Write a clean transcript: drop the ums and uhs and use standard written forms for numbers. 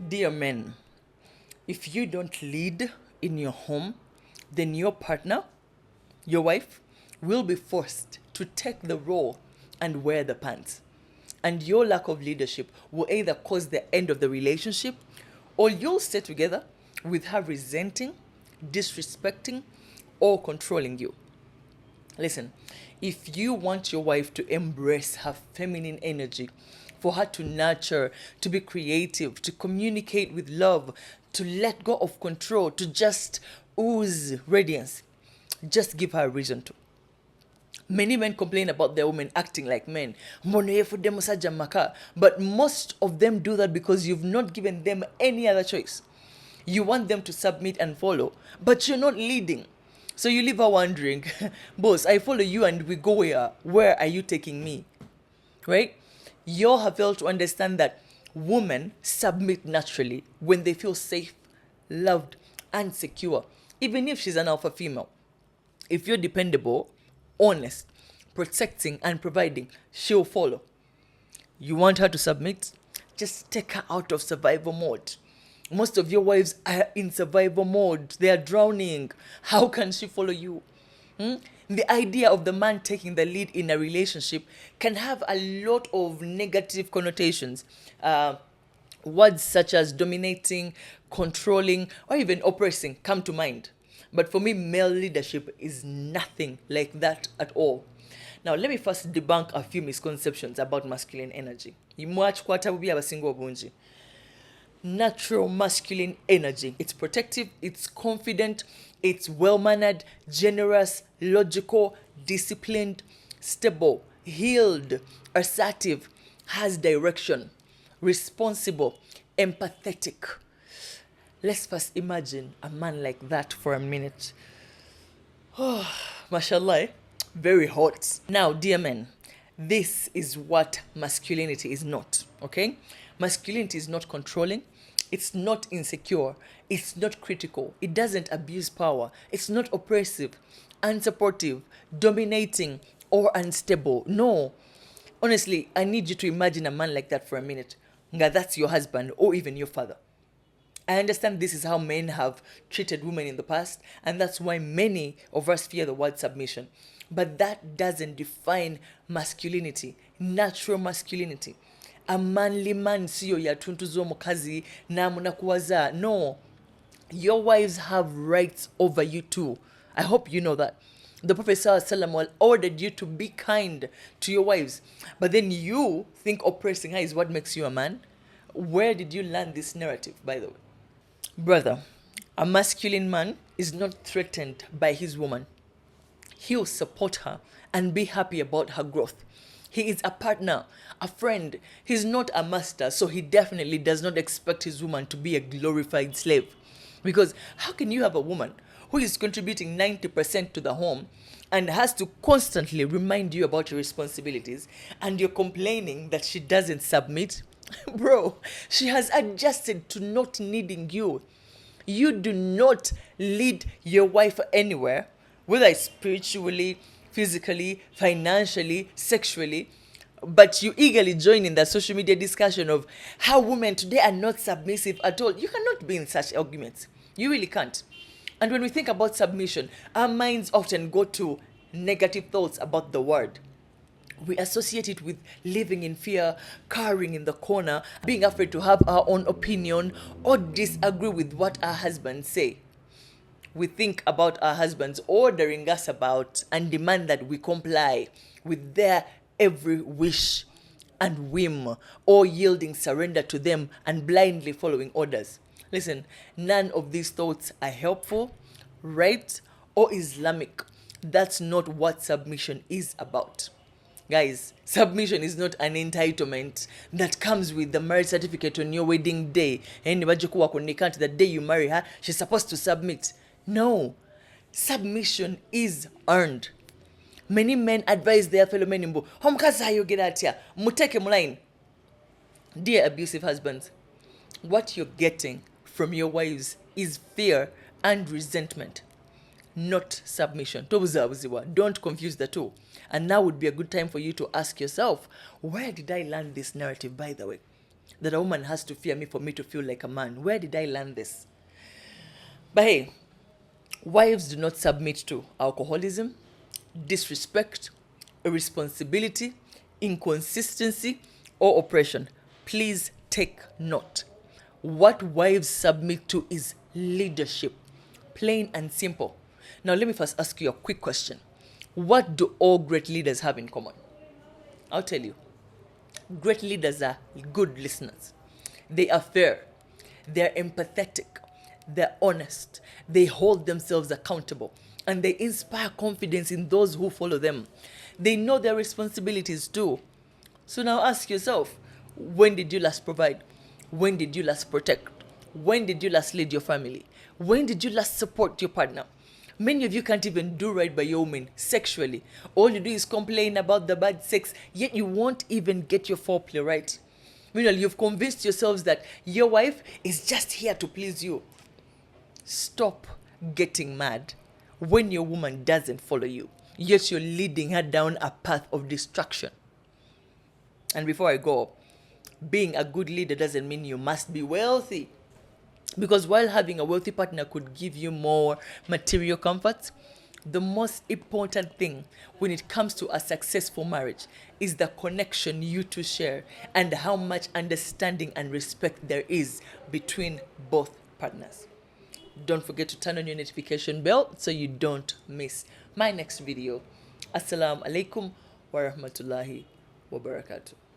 Dear men, if you don't lead in your home, then your partner, your wife, will be forced to take the role and wear the pants. And your lack of leadership will either cause the end of the relationship, or you'll stay together with her resenting, disrespecting, or controlling you. Listen, if you want your wife to embrace her feminine energy, for her to nurture, to be creative, to communicate with love, to let go of control, to just ooze radiance, just give her a reason to. Many men complain about their women acting like men. Mbona yefudde musajja maka? But most of them do that because you've not given them any other choice. You want them to submit and follow, but you're not leading. So you leave her wondering, boss, I follow you and we go where? Where are you taking me? Right? You all have failed to understand that women submit naturally when they feel safe, loved, and secure, even if she's an alpha female. If you're dependable, honest, protecting, and providing, she'll follow. You want her to submit? Just take her out of survival mode. Most of your wives are in survival mode. They are drowning. How can she follow you? The idea of the man taking the lead in a relationship can have a lot of negative connotations. Words such as dominating, controlling, or even oppressing come to mind. But for me, male leadership is nothing like that at all. Now, let me first debunk a few misconceptions about masculine energy. Natural masculine energy. It's protective, it's confident, it's well mannered, generous, logical, disciplined, stable, healed, assertive, has direction, responsible, empathetic. Let's first imagine a man like that for a minute. Oh, mashallah, very hot. Now, dear men, this is what masculinity is not, okay? Masculinity is not controlling, it's not insecure, it's not critical, it doesn't abuse power, it's not oppressive, unsupportive, dominating, or unstable. No. Honestly, I need you to imagine a man like that for a minute. Nga, that's your husband or even your father. I understand this is how men have treated women in the past, and that's why many of us fear the word submission. But that doesn't define masculinity, natural masculinity. A manly man siyo yatuntuza omukazi namunakuwaza. No, your wives have rights over you too. I hope you know that. The Prophet ﷺ ordered you to be kind to your wives, but then you think oppressing her is what makes you a man. Where did you learn this narrative, by the way? Brother, a masculine man is not threatened by his woman. He'll support her and be happy about her growth. He is a partner, a friend. He's not a master, so he definitely does not expect his woman to be a glorified slave. Because how can you have a woman who is contributing 90% to the home and has to constantly remind you about your responsibilities, and you're complaining that she doesn't submit? Bro, she has adjusted to not needing you. You do not lead your wife anywhere, whether it's spiritually, physically, financially, sexually, but you eagerly join in the social media discussion of how women today are not submissive at all. You cannot be in such arguments. You really can't. And when we think about submission, our minds often go to negative thoughts about the word. We associate it with living in fear, cowering in the corner, being afraid to have our own opinion, or disagree with what our husbands say. We think about our husbands ordering us about and demand that we comply with their every wish and whim, or yielding surrender to them and blindly following orders. Listen, none of these thoughts are helpful, right, or Islamic. That's not what submission is about. Guys, submission is not an entitlement that comes with the marriage certificate on your wedding day. And the day you marry her, she's supposed to submit. No, submission is earned. Many men advise their fellow men, muteke mulain. Dear abusive husbands, what you're getting from your wives is fear and resentment, not submission. Don't confuse the two. And now would be a good time for you to ask yourself, where did I learn this narrative, by the way? that a woman has to fear me for me to feel like a man. Where did I learn this? But hey, wives do not submit to alcoholism, disrespect, irresponsibility, inconsistency, or oppression. Please take note. What wives submit to is leadership, plain and simple. Now, let me first ask you a quick question. What do all great leaders have in common? I'll tell you. Great leaders are good listeners. They are fair. They're empathetic. They're honest. They hold themselves accountable. And they inspire confidence in those who follow them. They know their responsibilities too. So now ask yourself, when did you last provide? When did you last protect? When did you last lead your family? When did you last support your partner? Many of you can't even do right by your woman sexually. All you do is complain about the bad sex, yet you won't even get your foreplay right. Meanwhile, you've convinced yourselves that your wife is just here to please you. Stop getting mad when your woman doesn't follow you, yet you're leading her down a path of destruction. And before I go, being a good leader doesn't mean you must be wealthy. Because while having a wealthy partner could give you more material comforts, the most important thing when it comes to a successful marriage is the connection you two share and how much understanding and respect there is between both partners. Don't forget to turn on your notification bell so you don't miss my next video. Assalamu alaikum wa rahmatullahi wa barakatuh.